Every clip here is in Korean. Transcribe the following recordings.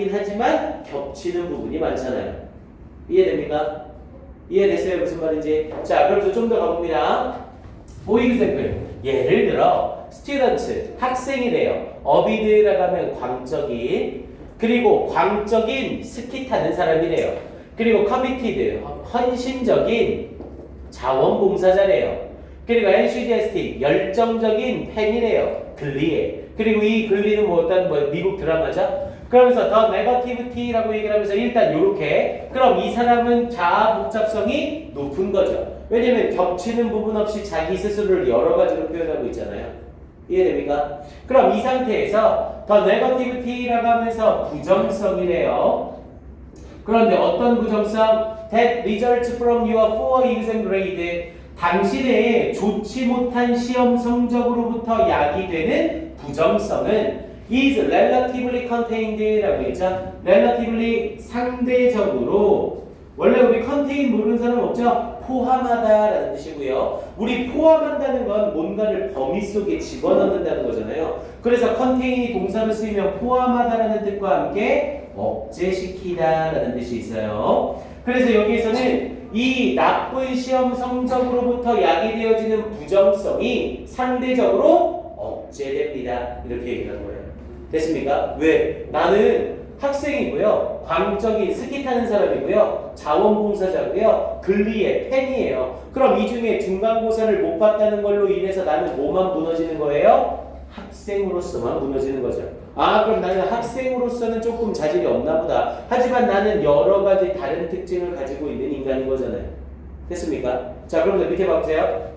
이긴 하지만 겹치는 부분이 많잖아요. 이해됩니까? 이해됐어요? 무슨 말인지? 자, 그럼 좀 더 가봅니다. For example, 예를 들어 students, 학생이래요. 어비드라고 하면 광적인, 그리고 광적인 스키 타는 사람이래요. 그리고 committed, 헌신적인 자원봉사자래요. 그리고 enthusiastic, 열정적인 팬이래요. 글리에. 그리고 이 글리는 뭐 어떤 미국 드라마죠? 그러면서 더 negativity라고 얘기를 하면서 일단 요렇게, 그럼 이 사람은 자아 복잡성이 높은 거죠. 왜냐면 겹치는 부분 없이 자기 스스로를 여러 가지로 표현하고 있잖아요. 이해됩니까? 그럼 이 상태에서 더 negativity라고 하면서 부정성이래요. 그런데 어떤 부정성? That results from your poor exam grade. 당신의 좋지 못한 시험 성적으로부터 야기되는 부정성은 is relatively contained라고 했죠. relatively 상대적으로, 원래 우리 contain 모르는 사람 없죠? 포함하다라는 뜻이고요. 우리 포함한다는 건 뭔가를 범위 속에 집어넣는다는 거잖아요. 그래서 contain이 동사로 쓰이면 포함하다라는 뜻과 함께 억제시키다라는 뜻이 있어요. 그래서 여기에서는 이 나쁜 시험 성적으로부터 야기되어지는 부정성이 상대적으로 억제됩니다. 이렇게 얘기하는 거예요. 됐습니까? 왜? 나는 학생이고요. 광적인 스키 타는 사람이고요. 자원봉사자고요. 글리의 팬이에요. 그럼 이 중에 중간고사를 못 봤다는 걸로 인해서 나는 뭐만 무너지는 거예요? 학생으로서만 무너지는 거죠. 아, 그럼 나는 학생으로서는 조금 자질이 없나 보다. 하지만 나는 여러 가지 다른 특징을 가지고 있는 인간인 거잖아요. 됐습니까? 자, 그럼 밑에 봐보세요.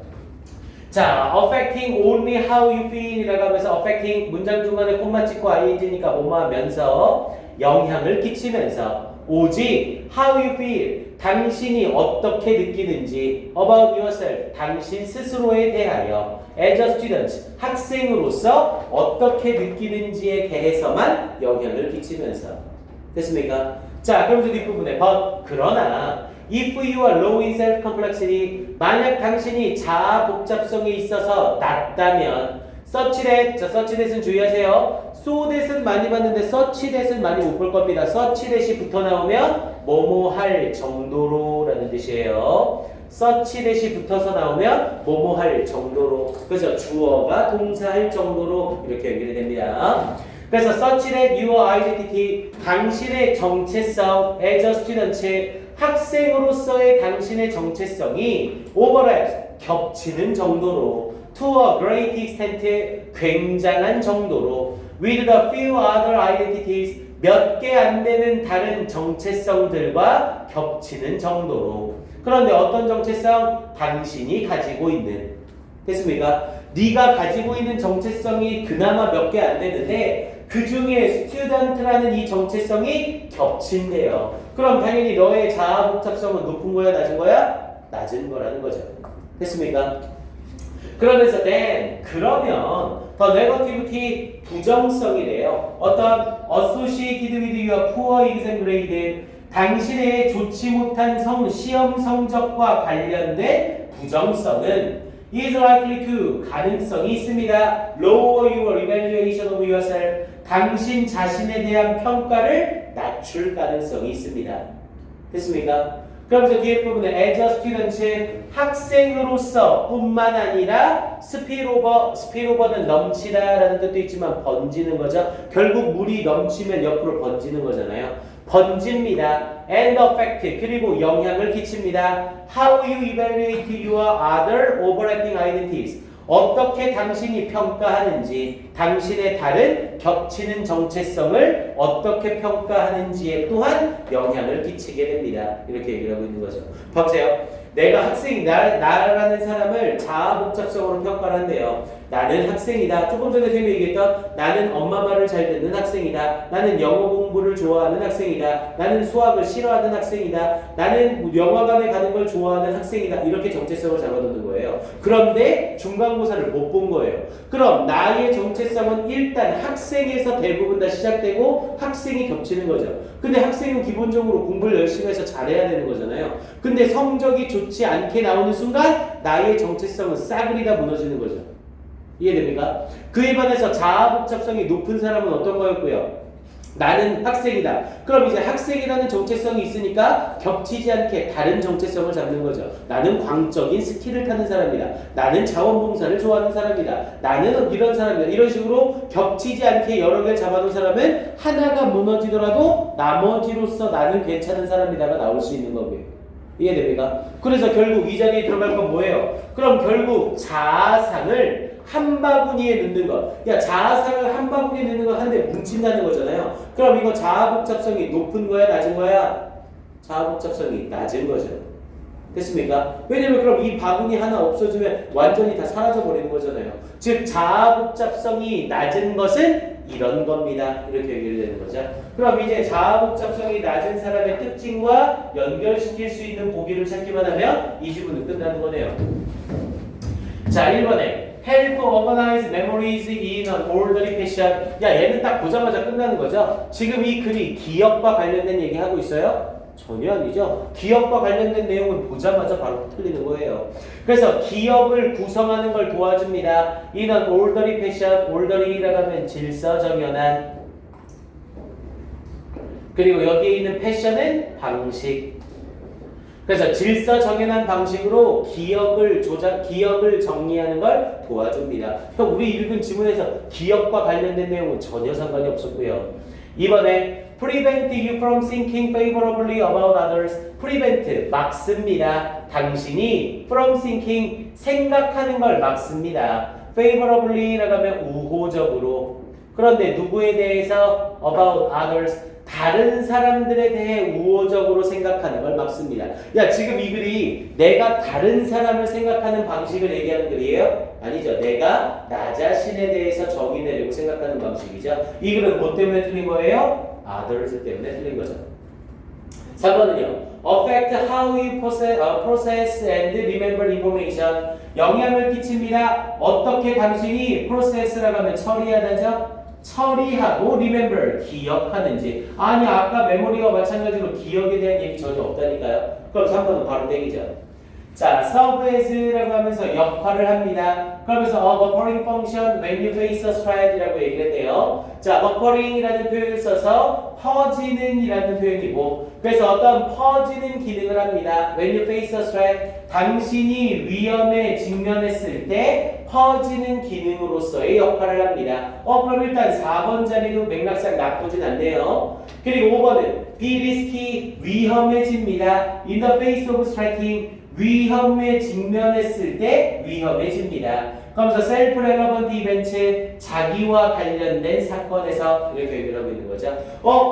자, affecting only how you feel 이라고 하면서 affecting 문장 중간에 콤마 찍고 ing니까 뭐뭐 하면서 영향을 끼치면서 오직 how you feel 당신이 어떻게 느끼는지 about yourself 당신 스스로에 대하여 as a student 학생으로서 어떻게 느끼는지에 대해서만 영향을 끼치면서 됐습니까? 자, 그러면서 뒷부분에 but 그러나 if you are low in self-complexity 만약 당신이 자아 복잡성에 있어서 낮다면 such that, 자, such that은 주의하세요. so that은 많이 봤는데 such that은 많이 못 볼 겁니다. such that이 붙어 나오면 뭐뭐 할 정도로 라는 뜻이에요. such that이 붙어서 나오면 뭐뭐 할 정도로, 그래서 주어가 동사할 정도로 이렇게 연결이 됩니다. 그래서 such that your identity 당신의 정체성 as a student 학생으로서의 당신의 정체성이 overlaps 겹치는 정도로 to a great extent 굉장한 정도로 with the few other identities 몇 개 안 되는 다른 정체성들과 겹치는 정도로. 그런데 어떤 정체성? 당신이 가지고 있는. 됐습니까? 네가 가지고 있는 정체성이 그나마 몇 개 안 되는데 그 중에 스튜던트라는 이 정체성이 겹친대요. 그럼 당연히 너의 자아 복잡성은 높은 거야, 낮은 거야? 낮은 거라는 거죠. 됐습니까? 그러면서 then 그러면 더 네거티비티 부정성이래요. 어떤 associated with your poor exam grade 당신의 좋지 못한 시험 성적과 관련된 부정성은 is likely to 가능성이 있습니다. lower your evaluation of yourself 당신 자신에 대한 평가를 낮출 가능성이 있습니다. 됐습니까? 그러면서 뒤에 부분에 as a student 학생으로서 뿐만 아니라 spillover는 넘치다 라는 뜻도 있지만 번지는 거죠. 결국 물이 넘치면 옆으로 번지는 거잖아요. 번집니다. and affect 그리고 영향을 끼칩니다. how you evaluate your other overlapping identities 어떻게 당신이 평가하는지 당신의 다른 겹치는 정체성을 어떻게 평가하는지에 또한 영향을 끼치게 됩니다. 이렇게 얘기를 하고 있는 거죠. 봐보세요. 내가 학생이다. 나라는 사람을 자아 복잡성으로 평가를 한대요. 나는 학생이다. 조금 전에 선생님이 얘기했던 나는 엄마 말을 잘 듣는 학생이다. 나는 영어 공부를 좋아하는 학생이다. 나는 수학을 싫어하는 학생이다. 나는 영화관에 가는 걸 좋아하는 학생이다. 이렇게 정체성을 잡아놓는 거예요. 그런데 중간고사를 못 본 거예요. 그럼 나의 정체성은 일단 학생에서 대부분 다 시작되고 학생이 겹치는 거죠. 근데 학생은 기본적으로 공부를 열심히 해서 잘해야 되는 거잖아요. 근데 성적이 좋지 않게 나오는 순간 나의 정체성은 싸그리 다 무너지는 거죠. 이해됩니까? 그에 반해서 자아 복잡성이 높은 사람은 어떤 거였고요? 나는 학생이다. 그럼 이제 학생이라는 정체성이 있으니까 겹치지 않게 다른 정체성을 잡는 거죠. 나는 광적인 스키를 타는 사람이다. 나는 자원봉사를 좋아하는 사람이다. 나는 이런 사람이다. 이런 식으로 겹치지 않게 여러 개를 잡아놓은 사람은 하나가 무너지더라도 나머지로서 나는 괜찮은 사람이다가 나올 수 있는 거고요. 이해됩니까? 그래서 결국 이 자리에 들어갈 건 뭐예요? 그럼 결국 자아상을 한 바구니에 넣는 것. 야, 자아상을 한 바구니에 넣는 건 한데 뭉친다는 거잖아요. 그럼 이거 자아 복잡성이 높은 거야, 낮은 거야? 자아 복잡성이 낮은 거죠. 됐습니까? 왜냐면 그럼 이 바구니 하나 없어지면 완전히 다 사라져 버리는 거잖아요. 즉 자아 복잡성이 낮은 것은 이런 겁니다. 이렇게 연결되는 거죠. 그럼 이제 자아 복잡성이 낮은 사람의 특징과 연결시킬 수 있는 보기를 찾기만 하면 이 지문은 끝나는 거네요. 자, 1번에 help organize memories in an orderly fashion. 야, 얘는 딱 보자마자 끝나는 거죠. 지금 이 글이 기억과 관련된 얘기 하고 있어요? 전혀 아니죠. 기억과 관련된 내용은 보자마자 바로 틀리는 거예요. 그래서 기억을 구성하는 걸 도와줍니다. in an orderly fashion. orderly라고 하면 질서정연한. 그리고 여기에 있는 패션은 방식. 그래서 질서정연한 방식으로 기억을 정리하는 걸 도와줍니다. 형, 우리 읽은 지문에서 기억과 관련된 내용은 전혀 상관이 없었고요. 이번에 prevent you from thinking favorably about others. prevent 막습니다. 당신이 from thinking 생각하는 걸 막습니다. favorably라고 하면 우호적으로. 그런데 누구에 대해서 about others 다른 사람들에 대해 우호적으로 생각하는 걸 막습니다. 야, 지금 이 글이 내가 다른 사람을 생각하는 방식을 얘기하는 글이에요? 아니죠. 내가 나 자신에 대해서 정의 내리고 생각하는 방식이죠. 이 글은 뭐 때문에 틀린 거예요? others 때문에 틀린 거죠. 3번은요. affect how you process and remember information. 영향을 끼칩니다. 어떻게 당신이 process라고 하면 처리하다죠? 처리하고 remember 기억하는지. 아니, 아까 메모리와 마찬가지로 기억에 대한 얘기 전혀 없다니까요. 그럼 3번은 바로 땡이죠. 자, serve as라고 하면서 역할을 합니다. 그러면서 occurring function when you face a threat이라고 얘기를 했대요. 자, occurring이라는 표현을 써서 퍼지는이라는 표현이고, 그래서 어떤 퍼지는 기능을 합니다. when you face a threat, 당신이 위험에 직면했을 때 퍼지는 기능으로서의 역할을 합니다. 그럼 일단 4번 자리도 맥락상 나쁘진 않네요. 그리고 5번은 be risky, 위험해집니다. in the face of threatening, 위험에 직면했을 때 위험해집니다. 그러면서 self-relevant event, 자기와 관련된 사건에서 이렇게 얘기하고 있는 거죠.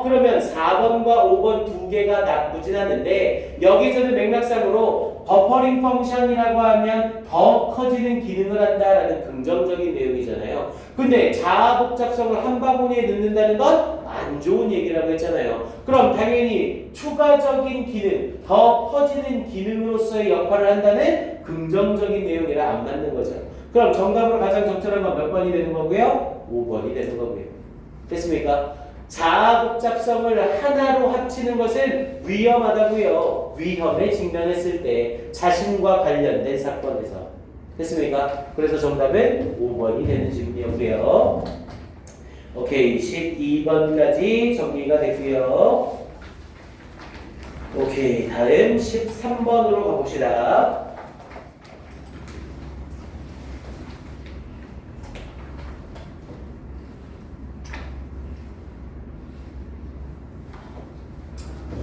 그러면 4번과 5번 두 개가 나쁘진 않은데 여기서는 맥락상으로 버퍼링 펑션이라고 하면 더 커지는 기능을 한다라는 긍정적인 내용이잖아요. 근데 자아 복잡성을 한 바구니에 넣는다는 건 안 좋은 얘기라고 했잖아요. 그럼 당연히 추가적인 기능, 더 커지는 기능으로서의 역할을 한다는 긍정적인 내용이라 안 맞는 거죠. 그럼 정답으로 가장 적절한 건 몇 번이 되는 거고요? 5번이 되는 거고요. 됐습니까? 자아 복잡성을 하나로 합치는 것은 위험하다고요. 위험에 직면했을 때 자신과 관련된 사건에서. 됐습니까? 그래서 정답은 5번이 되는 질문이었고요. 오케이, 12번까지 정리가 됐고요. 오케이, 다음 13번으로 가봅시다.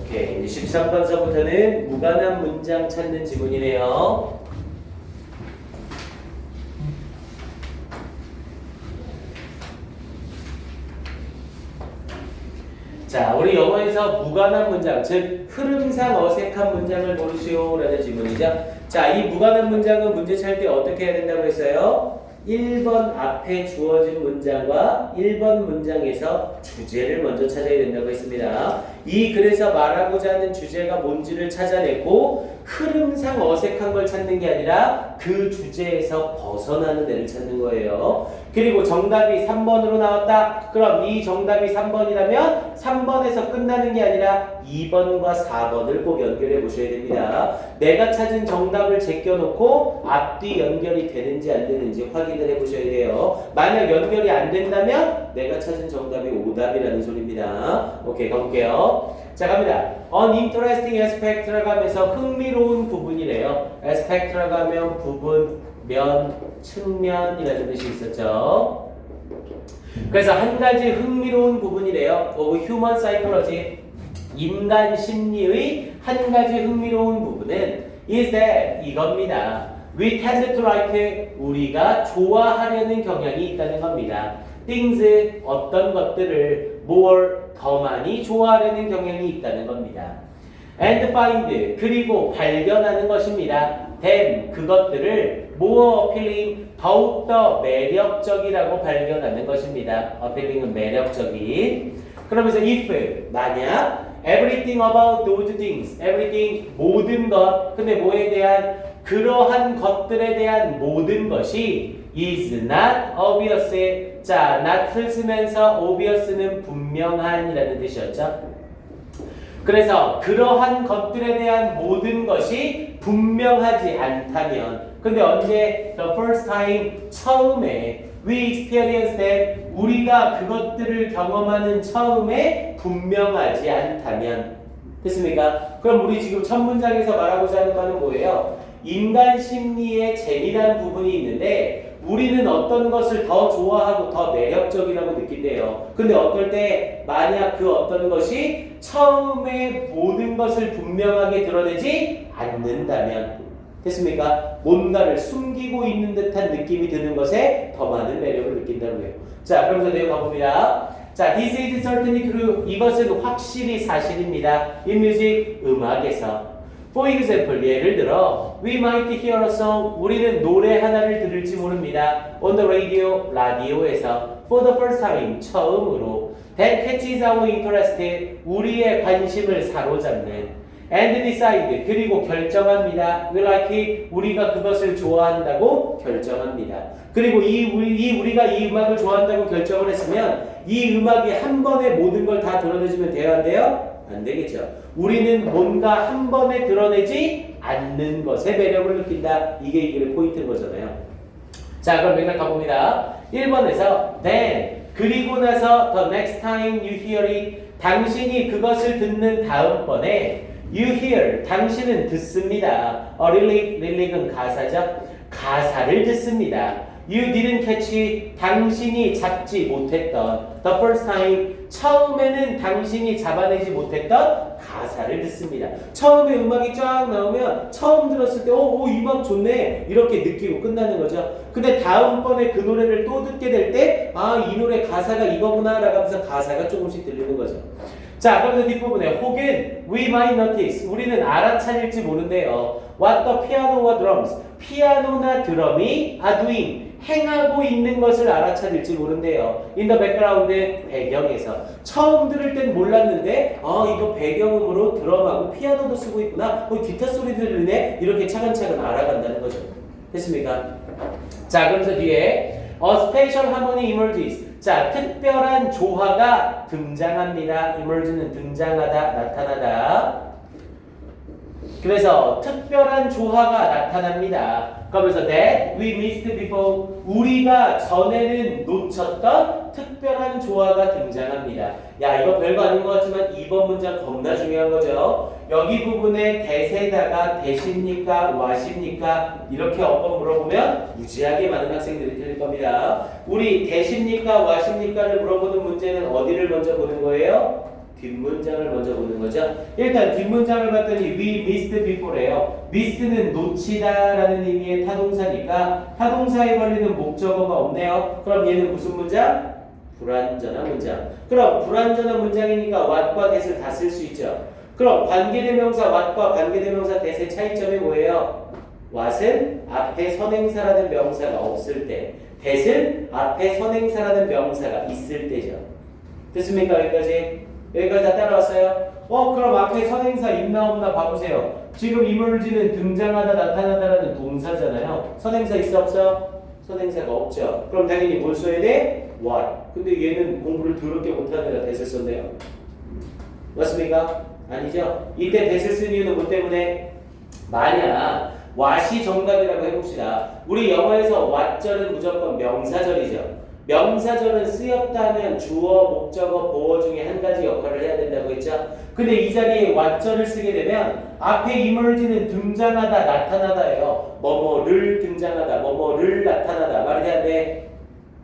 오케이, 이제 13번서부터는 무관한 문장 찾는 지문이네요. 자, 우리 영어에서 무관한 문장, 즉 흐름상 어색한 문장을 고르시오라는 질문이죠. 자, 이 무관한 문장은 문제 찰 때 어떻게 해야 된다고 했어요? 1번 앞에 주어진 문장과 1번 문장에서 주제를 먼저 찾아야 된다고 했습니다. 이 글에서 말하고자 하는 주제가 뭔지를 찾아내고 흐름상 어색한 걸 찾는 게 아니라 그 주제에서 벗어나는 애를 찾는 거예요. 그리고 정답이 3번으로 나왔다. 그럼 이 정답이 3번이라면 3번에서 끝나는 게 아니라 2번과 4번을 꼭 연결해 보셔야 됩니다. 내가 찾은 정답을 제껴놓고 앞뒤 연결이 되는지 안 되는지 확인을 해 보셔야 돼요. 만약 연결이 안 된다면 내가 찾은 정답이 오답이라는 소리입니다. 오케이, 가볼게요. 자, 갑니다. uninteresting aspect라고 하면서 흥미로운 부분이래요. aspect라고 하면 부분, 면, 측면이라는 뜻이 있었죠. 그래서 한 가지 흥미로운 부분이래요. of human psychology, 인간 심리의 한 가지 흥미로운 부분은 is that 이겁니다. We tend to like, 우리가 좋아하려는 경향이 있다는 겁니다. things, 어떤 것들을 more, 더 많이 좋아하려는 경향이 있다는 겁니다. and find, 그리고 발견하는 것입니다. them, 그것들을 more appealing, 더욱더 매력적이라고 발견하는 것입니다. appealing은 매력적인. 그러면서 if, 만약 everything about those things, everything, 모든 것, 근데 뭐에 대한, 그러한 것들에 대한 모든 것이 is not obvious. 자, not을 쓰면서 obvious는 분명한이라는 뜻이었죠. 그래서 그러한 것들에 대한 모든 것이 분명하지 않다면, 근데 언제 the first time, 처음에 we experience that, 우리가 그것들을 경험하는 처음에 분명하지 않다면, 됐습니까? 그럼 우리 지금 첫 문장에서 말하고자 하는 바는 뭐예요? 인간 심리에 재미난 부분이 있는데 우리는 어떤 것을 더 좋아하고 더 매력적이라고 느낀대요. 근데 어떨 때 만약 그 어떤 것이 처음에 모든 것을 분명하게 드러내지 않는다면, 됐습니까? 뭔가를 숨기고 있는 듯한 느낌이 드는 것에 더 많은 매력을 느낀다고 해요. 자, 그러면서 내용 가봅니다. 자, this is certainly true. 이것은 확실히 사실입니다. in music, 음악에서. For example, 예를 들어 we might hear a song, 우리는 노래 하나를 들을지 모릅니다. on the radio, 라디오에서 for the first time, 처음으로 that catches our interest, 우리의 관심을 사로잡는 and decide, 그리고 결정합니다. we like it, 우리가 그것을 좋아한다고 결정합니다. 그리고 우리가 이 음악을 좋아한다고 결정을 했으면 이 음악이 한 번에 모든 걸 다 드러내주면 돼야 안 돼요? 안 되겠죠. 우리는 뭔가 한 번에 드러내지 않는 것에 매력을 느낀다. 이게 이게 포인트인 거잖아요. 자, 그럼 맥락 가봅니다. 1번에서 then, 그리고 나서 the next time you hear it, 당신이 그것을 듣는 다음번에 you hear, 당신은 듣습니다. lyric, 가사죠. 가사를 듣습니다. You didn't catch, 당신이 잡지 못했던 the first time, 처음에는 당신이 잡아내지 못했던 가사를 듣습니다. 처음에 음악이 쫙 나오면 처음 들었을 때 이 음악 좋네 이렇게 느끼고 끝나는 거죠. 근데 다음번에 그 노래를 또 듣게 될 때 이 노래 가사가 이거구나 라고 하면서 가사가 조금씩 들리는 거죠. 자, 그럼 뒷부분에 혹은 we might notice, 우리는 알아차릴지 모른대요. What the piano와 drums, 피아노나 드럼이 are doing, 행하고 있는 것을 알아차릴지 모른대요. In the background, 배경에서. 처음 들을 땐 몰랐는데 이거 배경음으로 드럼하고 피아노도 쓰고 있구나, 기타 소리 들리네, 이렇게 차근차근 알아간다는 거죠. 됐습니까? 자, 그러면서 뒤에 A special harmony emerges, 자, 특별한 조화가 등장합니다. emerge는 등장하다, 나타나다. 그래서 특별한 조화가 나타납니다. 그러면서 that we missed before, 우리가 전에는 놓쳤던 특별한 조화가 등장합니다. 야, 이거 별거 아닌 것 같지만 2번 문장 겁나 중요한 거죠. 여기 부분에 대세다가 대십니까 와십니까 이렇게 어법 물어보면 무지하게 많은 학생들이 틀릴 겁니다. 우리 대십니까 와십니까를 물어보는 문제는 어디를 먼저 보는 거예요? 뒷문장을 먼저 보는 거죠. 일단 뒷문장을 봤더니 we missed before예요. miss는 놓치다 라는 의미의 타동사니까 타동사에 걸리는 목적어가 없네요. 그럼 얘는 무슨 문장? 불완전한 문장. 그럼 불완전한 문장이니까 what과 that을 다 쓸 수 있죠. 그럼 관계대명사 what과 관계대명사 that의 차이점이 뭐예요? what은 앞에 선행사라는 명사가 없을 때, that은 앞에 선행사라는 명사가 있을 때죠. 됐습니까? 여기까지? 여기까지 다 따라왔어요? 그럼 앞에 선행사 있나 없나 봐보세요. 지금 emerge는 등장하다 나타나다라는 동사잖아요. 선행사 있어 없어? 선행사가 없죠. 그럼 당연히 뭘 써야 돼? what. 근데 얘는 공부를 더럽게 못하는 애가 대세 썼네요. 맞습니까? 아니죠? 이때 대세 쓴 이유는 뭐 때문에? 만약 what이 정답이라고 해봅시다. 우리 영어에서 what절은 무조건 명사절이죠. 명사절은 쓰였다면 주어, 목적어, 보어 중에 한 가지 역할을 해야 된다고 했죠. 근데 이 자리에 what절을 쓰게 되면 앞에 emerge는 등장하다, 나타나다예요. 뭐뭐를 등장하다, 뭐뭐를 나타나다 말이 해야 돼?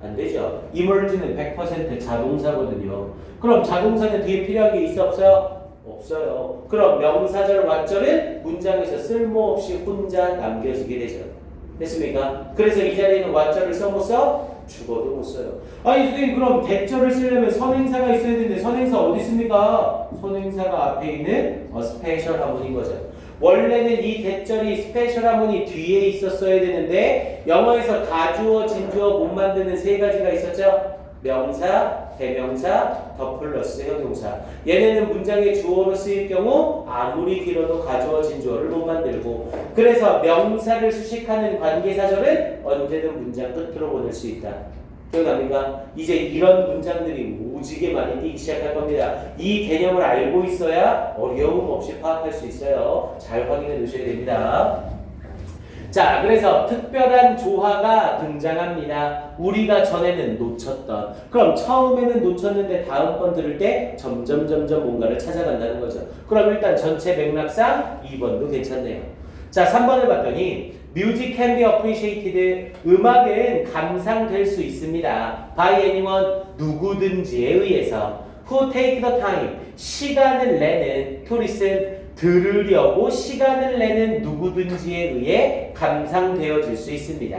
안 되죠. emerge는 100% 자동사거든요. 그럼 자동사는 뒤에 필요한 게 있어 없어요? 없어요. 그럼 명사절 what절은 문장에서 쓸모없이 혼자 남겨지게 되죠. 됐습니까? 그래서 이 자리에는 what절을 써 못 써? 죽어도 못 써요. 아니 선생님 그럼 대절을 쓰려면 선행사가 있어야 되는데 선행사 어디 있습니까? 선행사가 앞에 있는 스페셜 하문인 거죠. 원래는 이 대절이 스페셜 하문이 뒤에 있었어야 되는데 영어에서 가주어, 진주어 못 만드는 세 가지가 있었죠. 명사, 대명사, 더 플러스 형용사. 얘네는 문장의 주어로 쓰일 경우 아무리 길어도 가주어, 진주어를 못 만들고 그래서 명사를 수식하는 관계사절은 언제든 문장 끝으로 보낼 수 있다. 기억납니까? 이제 이런 문장들이 오지게 많이 뛰기 시작할 겁니다. 이 개념을 알고 있어야 어려움 없이 파악할 수 있어요. 잘 확인해 두셔야 됩니다. 자, 그래서 특별한 조화가 등장합니다. 우리가 전에는 놓쳤던. 그럼 처음에는 놓쳤는데 다음번 들을 때 점점 뭔가를 찾아간다는 거죠. 그럼 일단 전체 맥락상 2번도 괜찮네요. 자, 3번을 봤더니 Music can be appreciated. 음악은 감상될 수 있습니다. By anyone, 누구든지에 의해서. Who take the time, 시간을 내는 to listen, 들으려고 시간을 내는 누구든지에 의해 감상되어질 수 있습니다.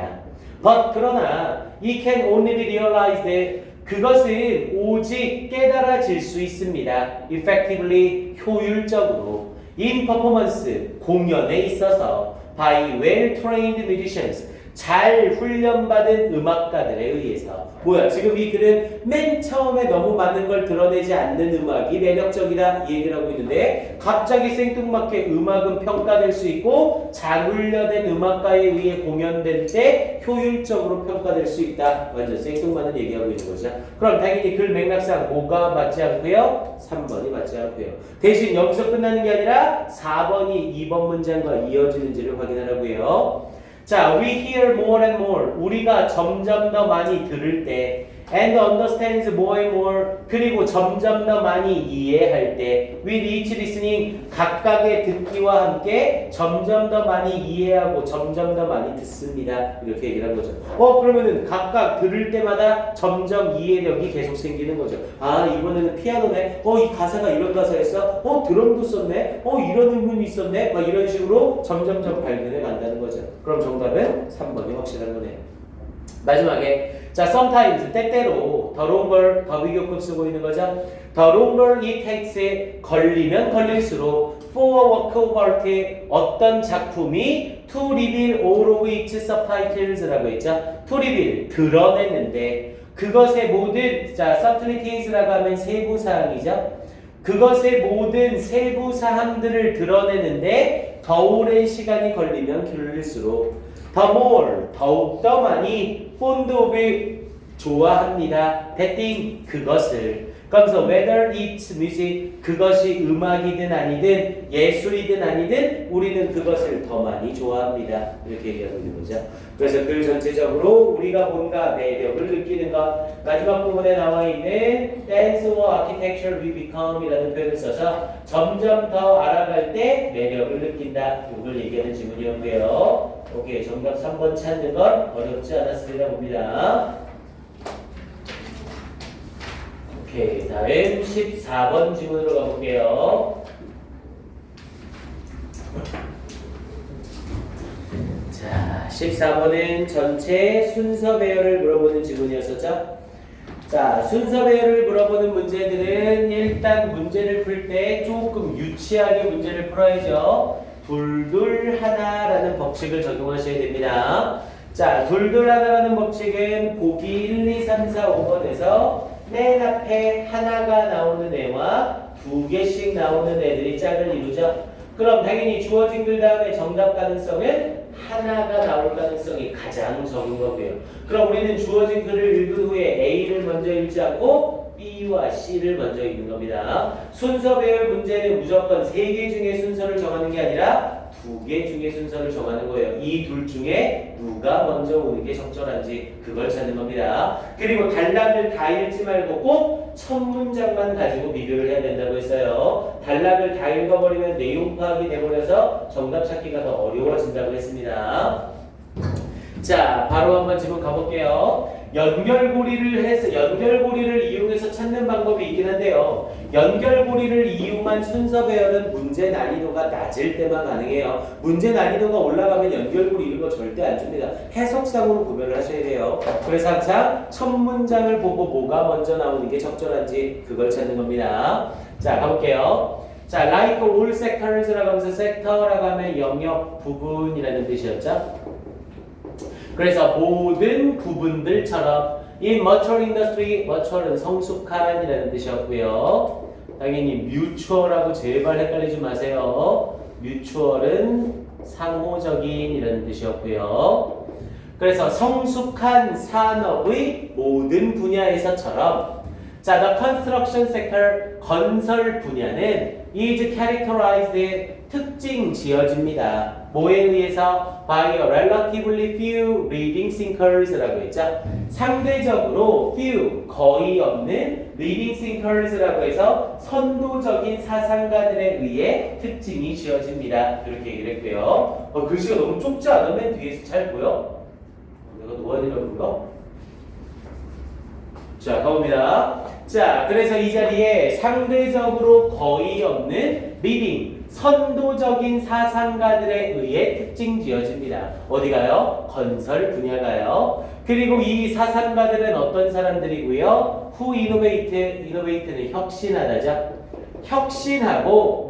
But 그러나 it can only be realized, 그것은 오직 깨달아질 수 있습니다. Effectively, 효율적으로. In performance, 공연에 있어서 by well-trained musicians, 잘 훈련받은 음악가들에 의해서. 뭐야 지금 이 글은 맨 처음에 너무 많은 걸 드러내지 않는 음악이 매력적이다 이 얘기를 하고 있는데 갑자기 생뚱맞게 음악은 평가될 수 있고 잘 훈련된 음악가에 의해 공연될 때 효율적으로 평가될 수 있다. 완전 생뚱맞은 얘기하고 있는 거죠. 그럼 당연히 글 맥락상 뭐가 맞지 않고요? 3번이 맞지 않고요. 대신 여기서 끝나는 게 아니라 4번이 2번 문장과 이어지는지를 확인하라고요. 자, we hear more and more. 우리가 점점 더 많이 들을 때 and understands more and more. 그리고 점점 더 많이 이해할 때 with each listening. 각각의 듣기와 함께 점점 더 많이 이해하고 점점 더 많이 듣습니다. 이렇게 얘기를 한 거죠. 그러면은 각각 들을 때마다 점점 이해력이 계속 생기는 거죠. 아, 이번에는 피아노네. 이 가사가 이런 가사였어. 드럼도 썼네. 이런 의문이 있었네. 막 이런 식으로 점점 발견해 간다는 거죠. 그럼 정답은 3번이 확실한 거네요. 마지막에 자, sometimes 때때로 the longer 더 비교급 쓰고 있는 거죠. The longer it takes 걸리면 걸릴수록 for a work of art 어떤 작품이 to reveal all of its subtitles라고 했죠. to reveal 드러내는데 그것의 모든 자 subtleties라고 하면 세부 사항이죠. 그것의 모든 세부 사항들을 드러내는데 더 오랜 시간이 걸리면 길릴수록 the more 더욱더 많이 fond of 좋아합니다. that thing 그것을. 그러면서 whether it's music 그것이 음악이든 아니든 예술이든 아니든 우리는 그것을 더 많이 좋아합니다. 이렇게 얘기하고 있는 거죠. 그래서 글 전체적으로 우리가 뭔가 매력을 느끼는 것 마지막 부분에 나와 있는 dance or architecture we become 이라는 표현을 써서 점점 더 알아갈 때 매력을 느낀다. 이걸 얘기하는 지문이었고요. 오케이, 정답 3번 찾는 건 어렵지 않았으리라 봅니다. 오케이, 다음 14번 지문으로 가볼게요. 자, 14번은 전체 순서 배열을 물어보는 지문이었었죠. 자, 순서 배열을 물어보는 문제들은 일단 문제를 풀 때 조금 유치하게 문제를 풀어야죠. 둘둘 하나라는 법칙을 적용하셔야 됩니다. 자, 둘둘 하나라는 법칙은 보기 1, 2, 3, 4, 5번에서 맨 앞에 하나가 나오는 애와 두 개씩 나오는 애들이 짝을 이루죠. 그럼 당연히 주어진 글 다음에 정답 가능성은 하나가 나올 가능성이 가장 적은 거고요. 그럼 우리는 주어진 글을 읽은 후에 A를 먼저 읽지 않고 B와 C를 먼저 읽는 겁니다. 순서 배열 문제는 무조건 3개 중에 순서를 정하는 게 아니라 2개 중에 순서를 정하는 거예요. 이 둘 중에 누가 먼저 오는 게 적절한지 그걸 찾는 겁니다. 그리고 단락을 다 읽지 말고 꼭 첫 문장만 가지고 비교를 해야 된다고 했어요. 단락을 다 읽어버리면 내용 파악이 돼버려서 정답 찾기가 더 어려워진다고 했습니다. 자, 바로 한번 지금 가볼게요. 연결고리를 이용해서 찾는 방법이 있긴 한데요. 연결고리를 이용한 순서 배열은 문제 난이도가 낮을 때만 가능해요. 문제 난이도가 올라가면 연결고리 이런 거 절대 안 줍니다. 해석상으로 구별을 하셔야 돼요. 그래서 항상 첫 문장을 보고 뭐가 먼저 나오는 게 적절한지 그걸 찾는 겁니다. 자, 가볼게요. 자, like all sectors라고 하면서 sector라고 하면 영역 부분이라는 뜻이었죠. 그래서 모든 부분들처럼 in mature industry, mature는 성숙한이라는 뜻이었고요. 당연히 mutual하고 제발 헷갈리지 마세요. mutual은 상호적인이라는 뜻이었고요. 그래서 성숙한 산업의 모든 분야에서처럼 자, the construction sector, 건설 분야는 is characterized, 특징 지어집니다. 뭐에 의해서? by a relatively few leading thinkers라고 했죠. 상대적으로 few, 거의 없는 leading thinkers라고 해서 선도적인 사상가들에 의해 특징이 지어집니다. 이렇게 얘기를 했고요. 글씨가 너무 좁지 않아? 맨 뒤에서 잘 보여? 내가 노안이라고 그러? 자, 가봅니다. 자, 그래서 이 자리에 상대적으로 거의 없는 리딩, 선도적인 사상가들에 의해 특징 지어집니다. 어디가요? 건설 분야가요. 그리고 이 사상가들은 어떤 사람들이고요? Who innovate, innovate는 혁신하다죠. 혁신하고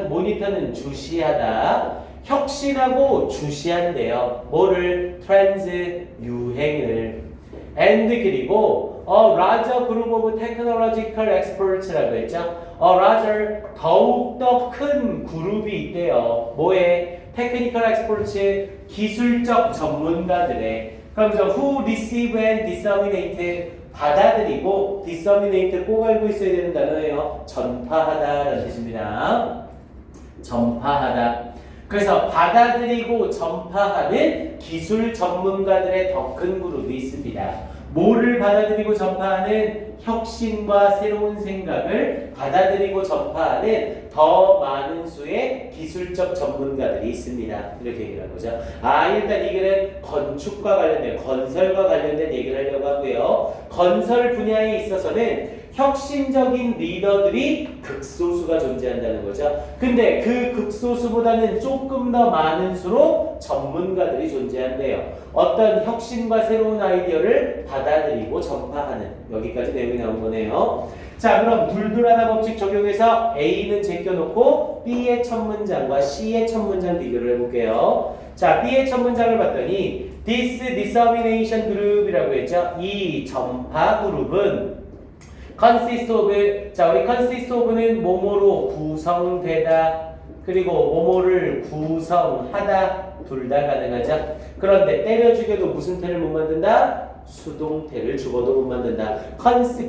모니터는 주시하다. 혁신하고 주시한대요. 뭐를? 트렌드, 유행을. and 그리고 larger group of technological experts라고 했죠. larger 더욱더 큰 그룹이 있대요. 뭐에? technical experts, 기술적 전문가들의. 그러면서 who receive and disseminate, 받아들이고 disseminate를 꼭 알고 있어야 되는 단어예요. 전파하다라는 뜻입니다. 전파하다. 그래서 받아들이고 전파하는 기술 전문가들의 더 큰 그룹이 있습니다. 뭐를 받아들이고 전파하는? 혁신과 새로운 생각을 받아들이고 전파하는 더 많은 수의 기술적 전문가들이 있습니다. 이렇게 얘기를 한 거죠. 일단 이 글은 건축과 관련된, 건설과 관련된 얘기를 하려고 하고요. 건설 분야에 있어서는 혁신적인 리더들이 극소수가 존재한다는 거죠. 근데 그 극소수보다는 조금 더 많은 수로 전문가들이 존재한대요. 어떤 혁신과 새로운 아이디어를 받아들이고 전파하는, 여기까지 내용이 나온 거네요. 자, 그럼 둘둘하나 법칙 적용해서 A는 제껴놓고 B의 첫 문장과 C의 첫 문장 비교를 해볼게요. 자, B의 첫 문장을 봤더니 This dissemination group이라고 했죠. 이 전파 그룹은 consist of, 자, 우리 consist of는 뭐뭐로 구성되다, 그리고 뭐뭐를 구성하다, 둘 다 가능하죠. 그런데 때려 죽여도 무슨 태를 못 만든다? 수동태를 죽어도 못 만든다.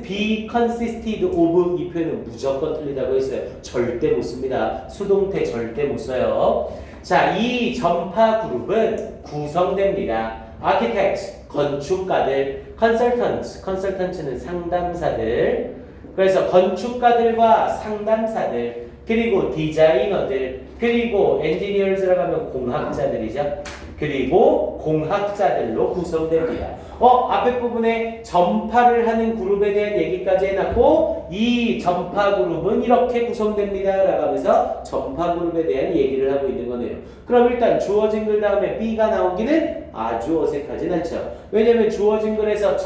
be consisted of, 이 표현은 무조건 틀리다고 했어요. 절대 못 씁니다. 수동태 절대 못 써요. 자, 이 전파 그룹은 구성됩니다. architects, 건축가들, consultants는 상담사들. 그래서 건축가들과 상담사들, 그리고 디자이너들, 그리고 engineers라고 하면 공학자들이죠. 그리고 공학자들로 구성됩니다. 앞에 부분에 전파를 하는 그룹에 대한 얘기까지 해놨고, 이 전파 그룹은 이렇게 구성됩니다 라고 하면서 전파 그룹에 대한 얘기를 하고 있는 거네요. 그럼 일단 주어진 글 다음에 B가 나오기는 아주 어색하진 않죠. 왜냐면 주어진 글에서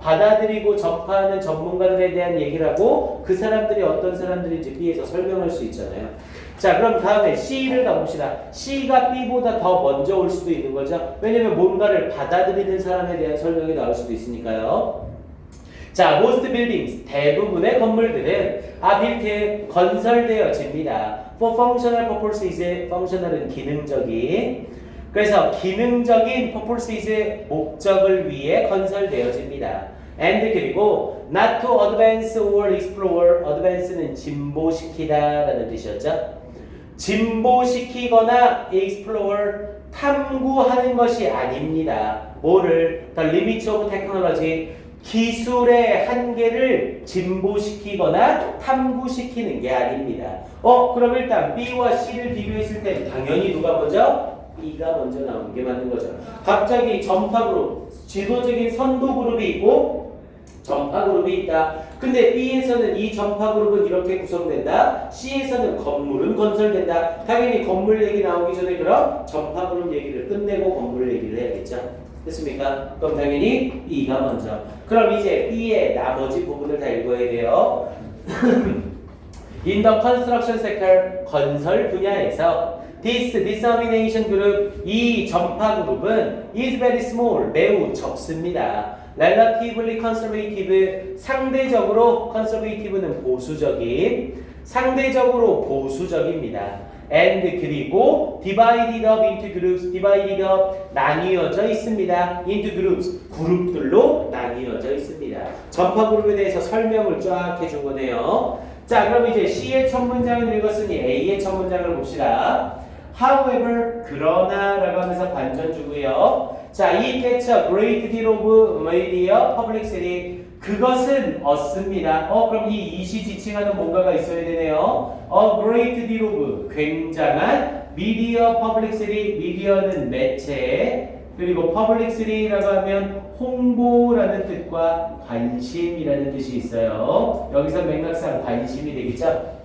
받아들이고 전파하는 전문가들에 대한 얘기를 하고 그 사람들이 어떤 사람들인지 B에서 설명할 수 있잖아요. 자, 그럼 다음에 C를 가봅시다. C가 B보다 더 먼저 올 수도 있는 거죠. 왜냐면 뭔가를 받아들이는 사람에 대한 설명이 나올 수도 있으니까요. 자, most buildings, 대부분의 건물들은 built, 건설되어집니다. for functional purposes, functional은 기능적인. 그래서 기능적인 purposes, 목적을 위해 건설되어집니다. and 그리고 not to advance or explore, advance는 진보시키다 라는 뜻이었죠. 진보시키거나 explore, 탐구하는 것이 아닙니다. 뭐를? The limits of technology, 기술의 한계를 진보시키거나 탐구시키는 게 아닙니다. 그럼 일단 B와 C를 비교했을 때 당연히 누가 먼저? B가 먼저 나오는 게 맞는 거죠. 갑자기 전파 그룹, 지도적인 선도 그룹이 있고 전파 그룹이 있다. 근데 B에서는 이 전파 그룹은 이렇게 구성된다. C에서는 건물은 건설된다. 당연히 건물 얘기 나오기 전에 그럼 전파 그룹 얘기를 끝내고 건물 얘기를 해야겠죠. 됐습니까? 그럼 당연히 B가 먼저. 그럼 이제 B의 나머지 부분을 다 읽어야 돼요. In the construction sector, 건설 분야에서 This dissemination group, 이 전파 그룹은 is very small, 매우 적습니다. Relatively conservative, 상대적으로 conservative는 보수적인, 상대적으로 보수적입니다. And 그리고 divided up into groups, divided up, 나뉘어져 있습니다. into groups, 그룹들로 나뉘어져 있습니다. 전파 그룹에 대해서 설명을 쫙 해준 거네요. 자, 그럼 이제 C의 첫 문장을 읽었으니 A의 첫 문장을 봅시다. However, 그러나 라고 하면서 반전 주고요. 자, it gets a great deal of media publicity. 그것은 얻습니다. 그럼 이 이시 지칭하는 뭔가가 있어야 되네요. A great deal of, 굉장한 media publicity. 미디어는 매체, 그리고 publicity라고 하면 홍보라는 뜻과 관심이라는 뜻이 있어요. 여기서 맥락상 관심이 되겠죠?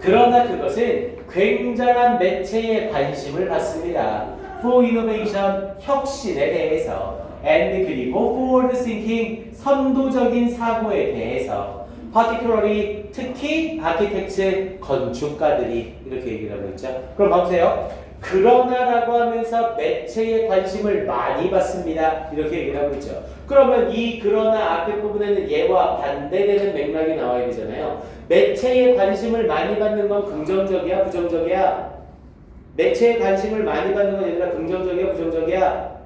그러나 그것은 굉장한 매체의 관심을 받습니다. For innovation, 혁신에 대해서. And 그리고 forward thinking, 선도적인 사고에 대해서. Particularly, 특히 architects, 건축가들이 이렇게 얘기를 하고 있죠. 그럼 봐보세요. 그러나라고 하면서 매체의 관심을 많이 받습니다. 이렇게 얘기를 하고 있죠. 그러면 이 그러나 앞에 부분에는 얘와 반대되는 맥락이 나와야 되잖아요. 매체의 관심을 많이 받는 건 긍정적이야, 부정적이야? 매체의 관심을 많이 받는 건 얘들아 긍정적이야, 부정적이야?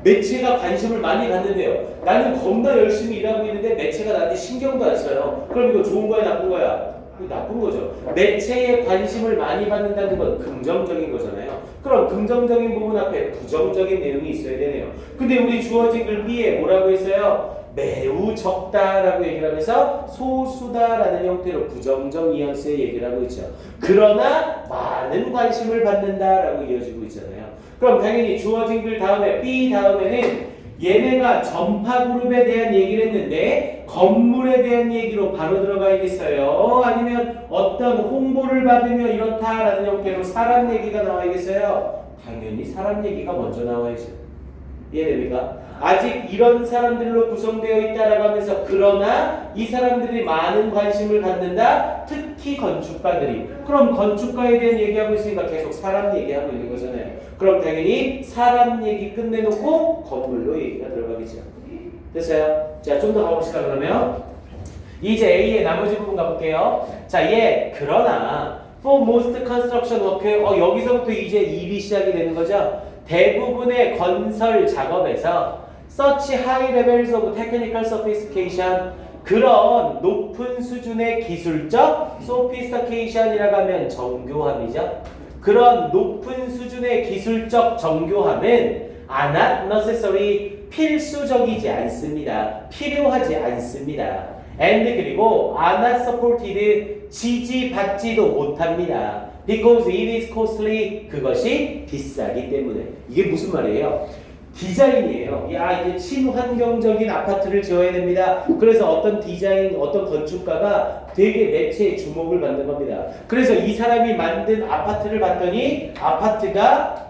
매체가 관심을 많이 받는데요. 나는 겁나 열심히 일하고 있는데 매체가 나한테 신경도 안 써요. 그럼 이거 좋은 거야, 나쁜 거야? 나쁜 거죠. 매체에 관심을 많이 받는다는 건 긍정적인 거잖아요. 그럼 긍정적인 부분 앞에 부정적인 내용이 있어야 되네요. 근데 우리 주어진 글 B에 뭐라고 했어요? 매우 적다라고 얘기를 하면서 소수다라는 형태로 부정적 뉘앙스의 얘기를 하고 있죠. 그러나 많은 관심을 받는다라고 이어지고 있잖아요. 그럼 당연히 주어진 글 다음에 B 다음에는 얘네가 전파 그룹에 대한 얘기를 했는데 건물에 대한 얘기로 바로 들어가야겠어요? 아니면 어떤 홍보를 받으며 이렇다라는 형태로 사람 얘기가 나와야겠어요? 당연히 사람 얘기가 먼저 나와야죠. 이해됩니까? 아직 이런 사람들로 구성되어 있다라고 하면서 그러나 이 사람들이 많은 관심을 갖는다. 특히 건축가들이. 그럼 건축가에 대한 얘기하고 있으니까 계속 사람 얘기하고 있는 거잖아요. 그럼 당연히 사람 얘기 끝내놓고 건물로 얘기가 들어가겠죠. 됐어요? 자, 좀 더 가봅시다. 그러면 이제 A의 나머지 부분 가볼게요. 자, 얘 그러나 for most construction work, 여기서부터 이제 일이 시작이 되는 거죠. 대부분의 건설 작업에서 such high levels of technical sophistication, 그런 높은 수준의 기술적 sophistication이라고 하면 정교함이죠. 그런 높은 수준의 기술적 정교함은 are not necessary, 필수적이지 않습니다. 필요하지 않습니다. and 그리고 are not supported, 지지받지도 못합니다. because it is costly, 그것이 비싸기 때문에. 이게 무슨 말이에요? 디자인이에요. 야, 이제 친환경적인 아파트를 지어야 됩니다. 그래서 어떤 디자인, 어떤 건축가가 되게 매체의 주목을 받는 겁니다. 그래서 이 사람이 만든 아파트를 봤더니 아파트가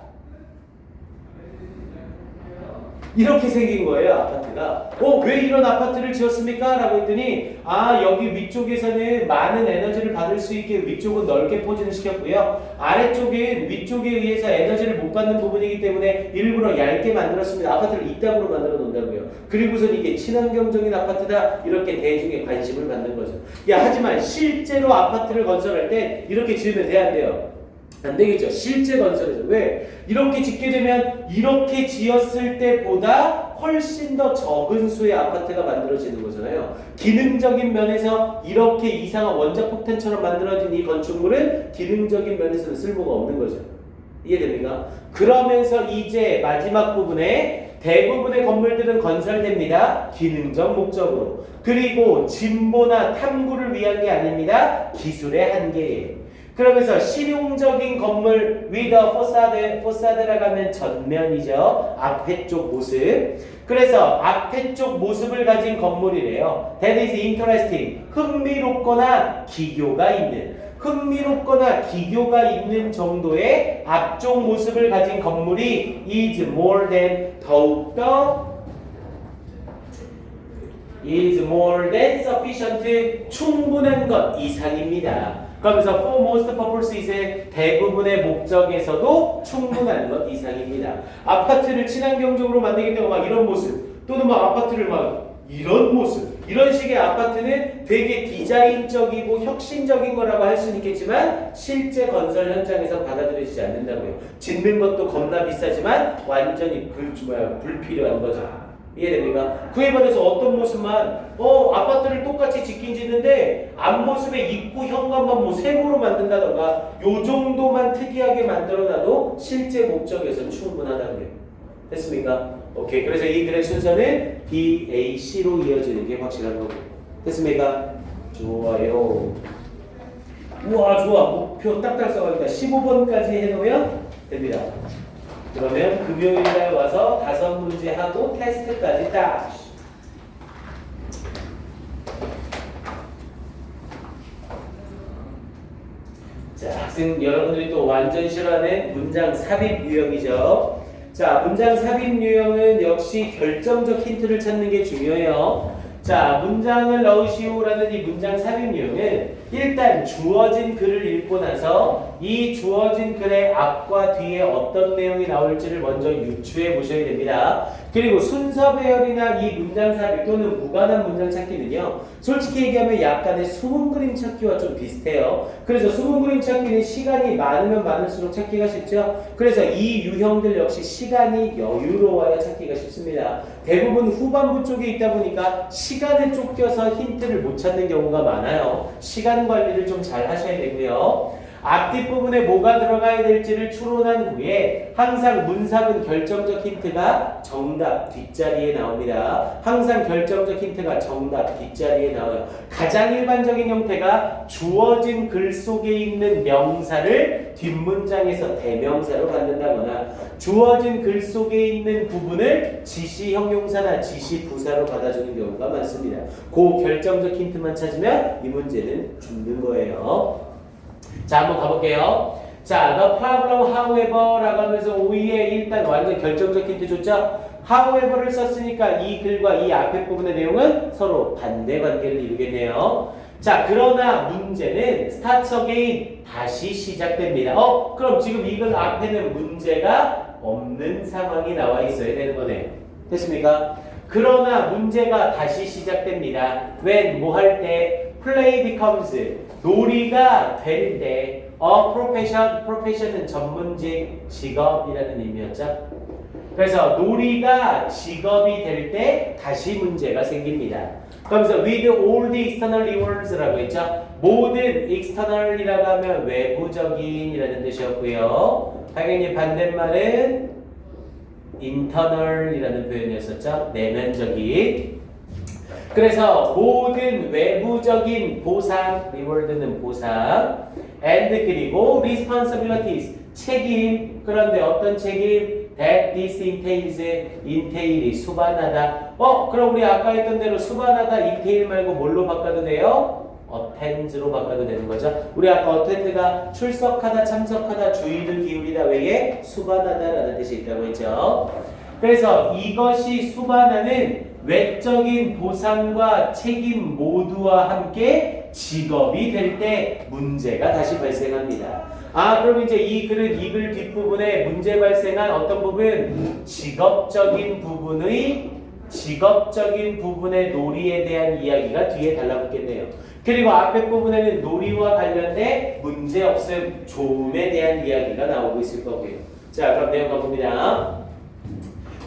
이렇게 생긴 거예요, 아파트가. 왜 이런 아파트를 지었습니까? 라고 했더니, 여기 위쪽에서는 많은 에너지를 받을 수 있게 위쪽은 넓게 포진을 시켰고요. 아래쪽은 위쪽에 의해서 에너지를 못 받는 부분이기 때문에 일부러 얇게 만들었습니다. 아파트를 이따구로 만들어 놓는다고요. 그리고선 이게 친환경적인 아파트다. 이렇게 대중의 관심을 받는 거죠. 하지만 실제로 아파트를 건설할 때 이렇게 지으면 돼야 안 돼요? 안 되겠죠. 실제 건설에서. 왜? 이렇게 짓게 되면 이렇게 지었을 때보다 훨씬 더 적은 수의 아파트가 만들어지는 거잖아요. 기능적인 면에서 이렇게 이상한 원자폭탄처럼 만들어진 이 건축물은 기능적인 면에서는 쓸모가 없는 거죠. 이해됩니까? 그러면서 이제 마지막 부분에 대부분의 건물들은 건설됩니다. 기능적 목적으로. 그리고 진보나 탐구를 위한 게 아닙니다. 기술의 한계예요. 그러면서 실용적인 건물 with a facade 하면 전면이죠. 앞에 쪽 모습. 그래서 앞에 쪽 모습을 가진 건물이래요. That is interesting. 흥미롭거나 기교가 있는 정도의 앞쪽 모습을 가진 건물이 is more than sufficient 충분한 것 이상입니다. 그러면서 for most purposes 대부분의 목적에서도 충분한 것 이상입니다. 아파트를 친환경적으로 만들겠다고 막 이런 모습 또는 막 아파트를 막 이런 모습 이런 식의 아파트는 되게 디자인적이고 혁신적인 거라고 할 수는 있겠지만 실제 건설 현장에서 받아들여지지 않는다고요. 짓는 것도 겁나 비싸지만 완전히 불필요한 거죠. 이해됩니까? 그에 반해서 어떤 모습만 아파트를 똑같이 짓긴 짓는데 앞모습의 입구 현관만 세모로 만든다던가 요 정도만 특이하게 만들어놔도 실제 목적에서는 충분하다고요. 됐습니까? 오케이. 그래서 이 글의 순서는 B, A, C로 이어지는 게 확실한 거고. 됐습니까? 좋아요. 우와 좋아. 목표 딱딱 써가니까 15번까지 해놓으면 됩니다. 그러면 금요일날 와서 5문제 하고 테스트까지 딱. 자, 학생 여러분들이 또 완전 싫어하는 문장 삽입 유형이죠. 자, 문장 삽입 유형은 역시 결정적 힌트를 찾는 게 중요해요. 자, 문장을 넣으시오라는 이 문장 삽입 유형은 일단 주어진 글을 읽고 나서 이 주어진 글의 앞과 뒤에 어떤 내용이 나올지를 먼저 유추해 보셔야 됩니다. 그리고 순서 배열이나 이 문장 삽입 또는 무관한 문장 찾기는요, 솔직히 얘기하면 약간의 숨은 그림 찾기와 좀 비슷해요. 그래서 숨은 그림 찾기는 시간이 많으면 많을수록 찾기가 쉽죠. 그래서 이 유형들 역시 시간이 여유로워야 찾기가 쉽습니다. 대부분 후반부 쪽에 있다 보니까 시간에 쫓겨서 힌트를 못 찾는 경우가 많아요. 시간 관리를 좀 잘 하셔야 되고요. 앞뒷 부분에 뭐가 들어가야 될지를 추론한 후에 항상 문sab은 결정적 힌트가 정답 뒷자리에 나옵니다. 항상 결정적 힌트가 정답 뒷자리에 나와요. 가장 일반적인 형태가 주어진 글 속에 있는 명사를 뒷문장에서 대명사로 받는다거나 주어진 글 속에 있는 부분을 지시 형용사나 지시 부사로 받아주는 경우가 많습니다. 그 결정적 힌트만 찾으면 이 문제는 죽는 거예요. 자, 한번 가볼게요. 자, the problem however 라고 하면서 오이에 일단 완전 결정적 힌트 줬죠? however를 썼으니까 이 글과 이 앞에 부분의 내용은 서로 반대 관계를 이루겠네요. 자, 그러나 문제는 starts again 다시 시작됩니다. 그럼 지금 이 글 앞에는 문제가 없는 상황이 나와 있어야 되는 거네. 됐습니까? 그러나 문제가 다시 시작됩니다. when 뭐 할 때 play becomes 놀이가 될 때 profession은 전문직, 직업이라는 의미였죠. 그래서 놀이가 직업이 될 때 다시 문제가 생깁니다. 그러면서 with all the external rewards라고 했죠. 모든 external이라고 하면 외부적인이라는 뜻이었고요. 당연히 반대말은 internal이라는 표현이었었죠. 내면적인. 그래서 모든 외부적인 보상, reward는 보상, and 그리고 responsibilities, 책임. 그런데 어떤 책임? That this entails이 수반하다. 그럼 우리 아까 했던 대로 수반하다 entail 말고 뭘로 바꿔도 돼요? attend로 바꿔도 되는 거죠. 우리 아까 attend가 출석하다, 참석하다, 주의를 기울이다 외에 수반하다라는 뜻이 있다고 했죠. 그래서 이것이 수반하는 외적인 보상과 책임 모두와 함께 직업이 될 때 문제가 다시 발생합니다. 그럼 이제 이 글은 이 글 뒷부분에 문제 발생한 어떤 부분? 직업적인 부분의 놀이에 대한 이야기가 뒤에 달라붙겠네요. 그리고 앞에 부분에는 놀이와 관련된 문제없음, 좋음에 대한 이야기가 나오고 있을 거고요. 자, 그럼 내용 가봅니다.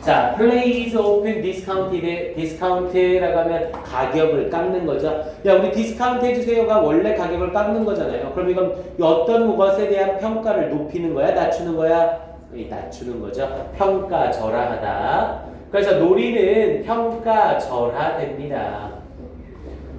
자, play is often discounted. discount라고 하면 가격을 깎는 거죠. 야, 우리 discount 해주세요가 원래 가격을 깎는 거잖아요. 그럼 이건 어떤 것에 대한 평가를 높이는 거야? 낮추는 거야? 낮추는 거죠. 평가절하하다. 그래서 놀이는 평가절하됩니다.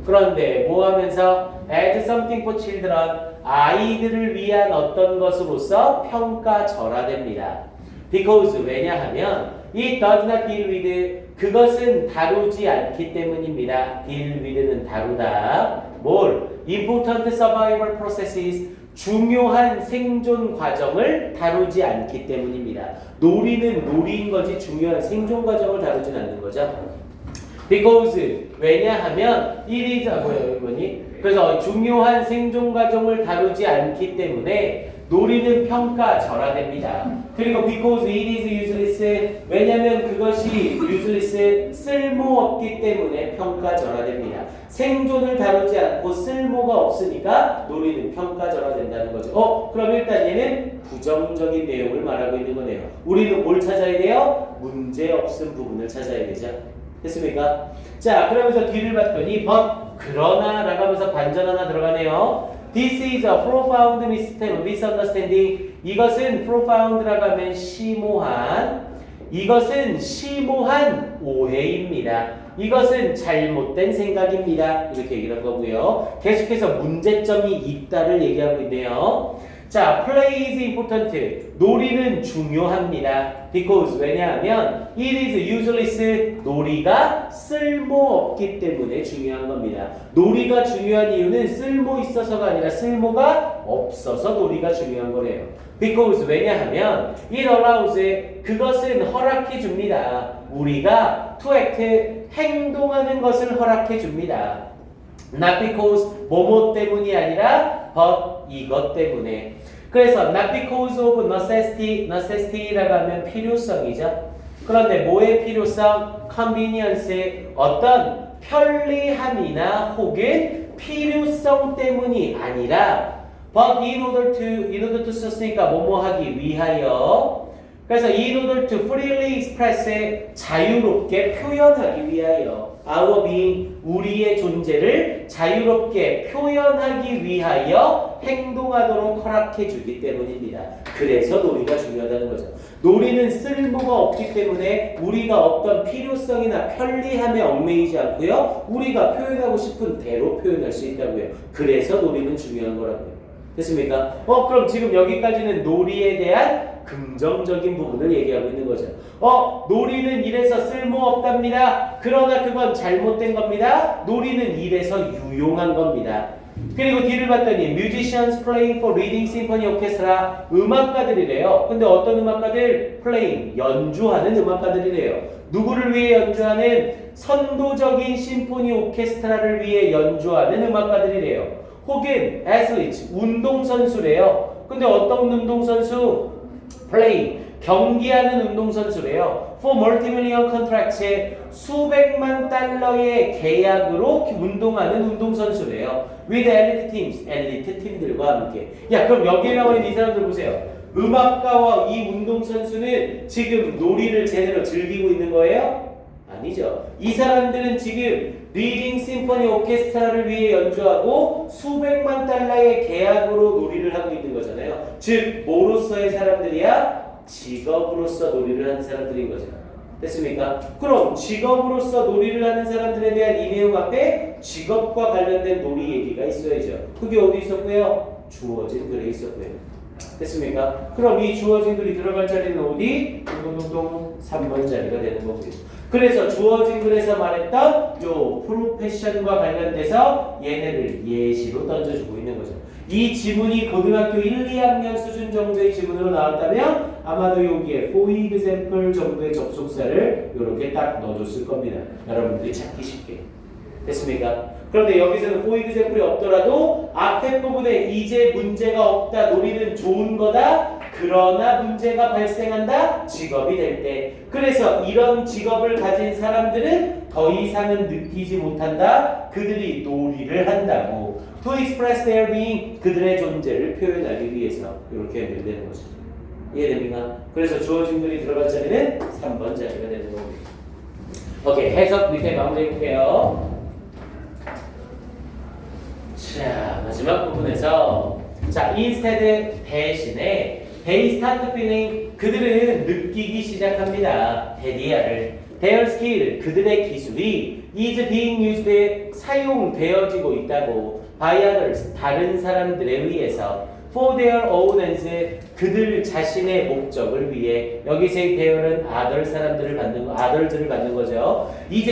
그런데 뭐 하면서 add something for children, 아이들을 위한 어떤 것으로서 평가절하됩니다. because 왜냐하면 it does not deal with, 그것은 다루지 않기 때문입니다. deal with는 다루다. 뭘? important survival processes, 중요한 생존 과정을 다루지 않기 때문입니다. 놀이는 놀이인 거지 중요한 생존 과정을 다루진 않는 거죠. because 왜냐하면 it is 뭐니? 그래서 중요한 생존 과정을 다루지 않기 때문에 놀이는 평가절하됩니다. 그리고 because it is useless, 왜냐하면 그것이 useless, 쓸모없기 때문에 평가절하됩니다. 생존을 다루지 않고 쓸모가 없으니까 놀이는 평가절하된다는 거죠. 그럼 일단 얘는 부정적인 내용을 말하고 있는 거네요. 우리는 뭘 찾아야 돼요? 문제없음 부분을 찾아야 되죠. 됐습니까? 자, 그러면서 뒤를 봤더니 but 그러나 라고 하면서 반전 하나 들어가네요. This is a profound misunderstanding. 이것은 profound라고 하면 심오한, 이것은 심오한 오해입니다. 이것은 잘못된 생각입니다. 이렇게 얘기를 한 거고요. 계속해서 문제점이 있다를 얘기하고 있네요. 자, play is important. 놀이는 중요합니다. because 왜냐하면 it is useless. 놀이가 쓸모없기 때문에 중요한 겁니다. 놀이가 중요한 이유는 쓸모 있어서가 아니라 쓸모가 없어서 놀이가 중요한 거래요. because 왜냐하면 it allows, 그것은 허락해 줍니다. 우리가 to act, 행동하는 것을 허락해 줍니다. not because 뭐뭐 때문이 아니라 but 이것 때문에. 그래서 not because of necessity라고 하면 필요성이죠. 그런데 뭐의 필요성? convenience, 어떤 편리함이나 혹은 필요성 때문이 아니라 but in order to 썼으니까 뭐뭐 하기 위하여. 그래서 in order to freely express, 자유롭게 표현하기 위하여. our being, 우리의 존재를 자유롭게 표현하기 위하여 행동하도록 허락해 주기 때문입니다. 그래서 놀이가 중요하다는 거죠. 놀이는 쓸모가 없기 때문에 우리가 어떤 필요성이나 편리함에 얽매이지 않고요. 우리가 표현하고 싶은 대로 표현할 수 있다고요. 그래서 놀이는 중요한 거라고요. 됐습니까? 그럼 지금 여기까지는 놀이에 대한 긍정적인 부분을 얘기하고 있는 거죠. 놀이는 이래서 쓸모없답니다. 그러나 그건 잘못된 겁니다. 놀이는 이래서 유용한 겁니다. 그리고 뒤를 봤더니 musicians playing for reading symphony orchestra, 음악가들이래요. 근데 어떤 음악가들? playing, 연주하는 음악가들이래요. 누구를 위해 연주하는? 선도적인 심포니 오케스트라를 위해 연주하는 음악가들이래요. 혹은 athletes, 운동선수래요. 근데 어떤 운동선수? playing, 경기하는 운동선수래요. for multi-million contracts, 수백만 달러의 계약으로 운동하는 운동선수래요. with elite teams, 엘리트 팀들과 함께. 야, 그럼 여기에 나와 있는 이 사람들 보세요. 음악가와 이 운동선수는 지금 놀이를 제대로 즐기고 있는 거예요? 아니죠. 이 사람들은 지금 리딩 심포니 오케스트라를 위해 연주하고 수백만 달러의 계약으로 놀이를 하고 있는 거잖아요. 즉 뭐로서의 사람들이야? 직업으로서 놀이를 하는 사람들인 거죠. 됐습니까? 그럼 직업으로서 놀이를 하는 사람들에 대한 이 내용 앞에 직업과 관련된 놀이 얘기가 있어야죠. 그게 어디 있었고요? 주어진 글에 있었고요. 됐습니까? 그럼 이 주어진 글이 들어갈 자리는 어디? 동동동 3번 자리가 되는 거고요. 그래서 주어진 글에서 말했던 요 프로페션과 관련돼서 얘네를 예시로 던져주고 있는 거죠. 이 지문이 고등학교 1, 2학년 수준 정도의 지문으로 나왔다면 아마도 여기에 for example 정도의 접속사를 이렇게 딱 넣어줬을 겁니다. 여러분들이 찾기 쉽게. 됐습니까? 그런데 여기서는 for example이 없더라도 앞에 부분에 이제 문제가 없다, 노리는 좋은 거다. 그러나 문제가 발생한다, 직업이 될 때. 그래서 이런 직업을 가진 사람들은 더 이상은 느끼지 못한다. 그들이 놀이를 한다고. To express their being, 그들의 존재를 표현하기 위해서 이렇게 연결되는 거죠. 이해됩니까? 그래서 주어진 글이 들어갈 자리는 3번 자리가 되는 겁니다. 오케이, 해석 밑에 마무리해볼게요. 자, 마지막 부분에서 자, instead 대신에 they start feeling, 그들은 느끼기 시작합니다. 데디아를 their skill, 그들의 기술이 is being used, 사용되어지고 있다고 by others, 다른 사람들에 의해서 for their own ends, 그들 자신의 목적을 위해. 여기서의 their은 other 사람들을 받는 거, others를 받는 거죠. 이제